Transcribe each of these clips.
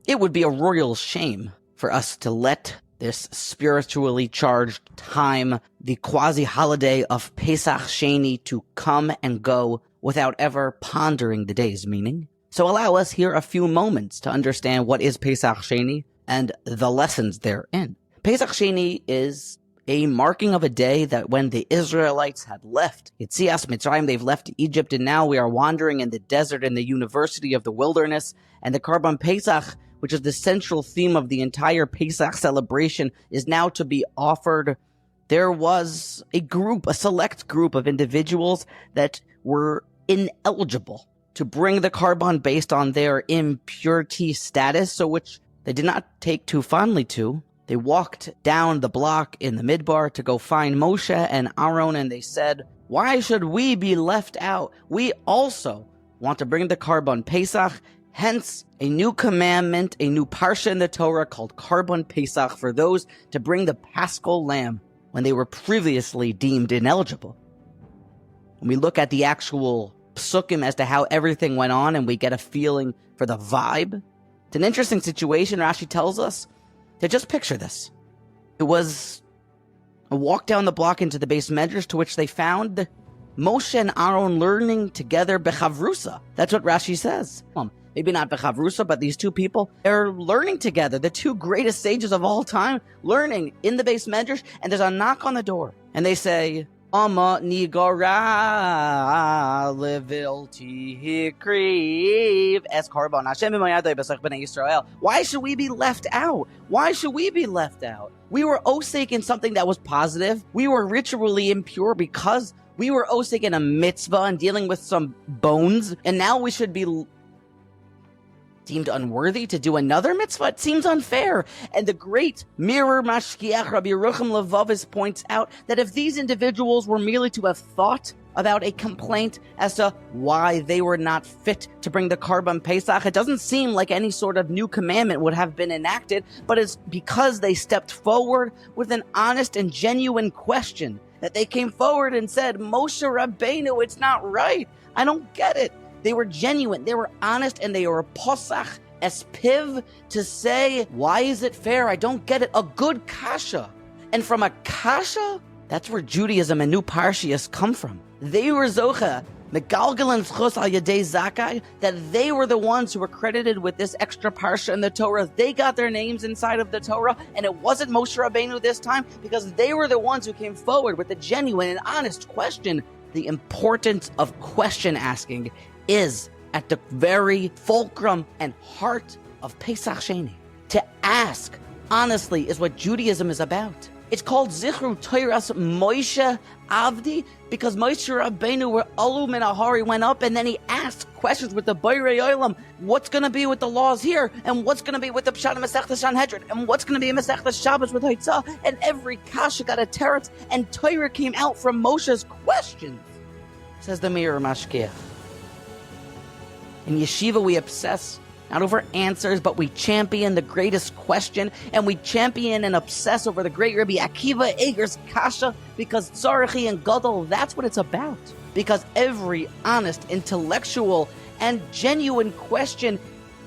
It would be a royal shame for us to let this spiritually charged time, the quasi-holiday of Pesach Sheni, to come and go without ever pondering the day's meaning. So allow us here a few moments to understand what is Pesach Sheni and the lessons therein. Pesach Sheni is a marking of a day that when the Israelites had left Yetzias Mitzrayim, they've left Egypt, and now we are wandering in the desert in the university of the wilderness, and the Karban Pesach, which is the central theme of the entire Pesach celebration, is now to be offered. There was a select group of individuals that were ineligible to bring the Karban based on their impurity status, so which they did not take too fondly to. They walked down the block in the Midbar to go find Moshe and Aaron, and they said, "Why should we be left out? We also want to bring the Karban Pesach." Hence, a new commandment, a new parsha in the Torah called Karban Pesach, for those to bring the Paschal lamb when they were previously deemed ineligible. When we look at the actual psukim as to how everything went on, and we get a feeling for the vibe, it's an interesting situation. Rashi tells us to just picture this. It was a walk down the block into the base medrash, to which they found Moshe and Aaron learning together bechavrusa. That's what Rashi says. Maybe not bechavrusa, but these two people, they're learning together. The two greatest sages of all time, learning in the base medrash, and there's a knock on the door. And they say, Ama nigara levilti hikriv es karban Hashem b'mayadai b'sach b'nei Yisrael. Why should we be left out? Why should we be left out? We were osek in something that was positive. We were ritually impure because we were osek in a mitzvah and dealing with some bones, and now we should be deemed unworthy to do another mitzvah. It seems unfair. And the great Mir Mashgiach, Rabbi Yerucham Levavis, points out that if these individuals were merely to have thought about a complaint as to why they were not fit to bring the Karban Pesach, it doesn't seem like any sort of new commandment would have been enacted, but it's because they stepped forward with an honest and genuine question, that they came forward and said, Moshe Rabbeinu, it's not right. I don't get it. They were genuine, they were honest, and they were posach espiv to say, why is it fair? I don't get it. A good kasha. And from a kasha, that's where Judaism and new parshias come from. They were zocha, megalgal and chos al yadei zakai, that they were the ones who were credited with this extra parsha in the Torah. They got their names inside of the Torah, and it wasn't Moshe Rabbeinu this time, because they were the ones who came forward with the genuine and honest question. The importance of question asking is at the very fulcrum and heart of Pesach Sheni. To ask honestly is what Judaism is about. It's called Zichru Toras Moshe Avdi because Moshe Rabbeinu, where Alu Min Ahari, went up and then he asked questions with the Boirei Olam. What's going to be with the laws here? And what's going to be with the Pshat Masechta Sanhedrin? And what's going to be in Masechta Shabbos with Haitzah? And every kasha got a teretz, and Torah came out from Moshe's questions, says the Mir Mashgiach. In yeshiva, we obsess not over answers, but we champion the greatest question, and we champion and obsess over the great Rabbi Akiva Eger's kasha, because Tzarachi and Gadol, that's what it's about. Because every honest, intellectual, and genuine question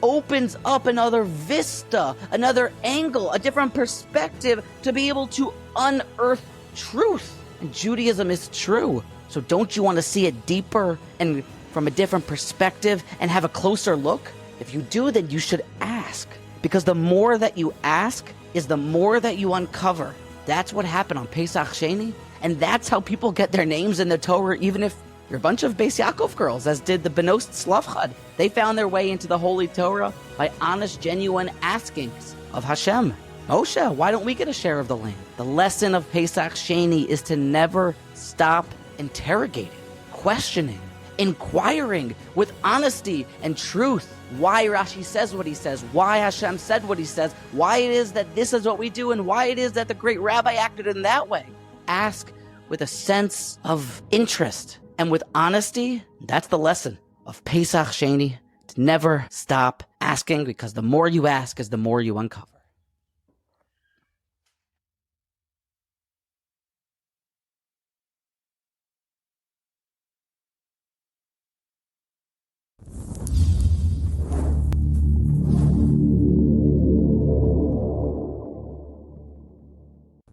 opens up another vista, another angle, a different perspective to be able to unearth truth. And Judaism is true. So don't you want to see it deeper and from a different perspective and have a closer look? If you do, then you should ask. Because the more that you ask is the more that you uncover. That's what happened on Pesach Sheni. And that's how people get their names in the Torah, even if you're a bunch of Beis Yaakov girls, as did the Benos Tzlavchad. They found their way into the Holy Torah by honest, genuine askings of Hashem. Moshe, why don't we get a share of the land? The lesson of Pesach Sheni is to never stop interrogating, questioning, inquiring with honesty and truth. Why Rashi says what he says, why Hashem said what he says, why it is that this is what we do, and why it is that the great rabbi acted in that way. Ask with a sense of interest and with honesty. That's the lesson of Pesach Sheni. To never stop asking, because the more you ask is the more you uncover.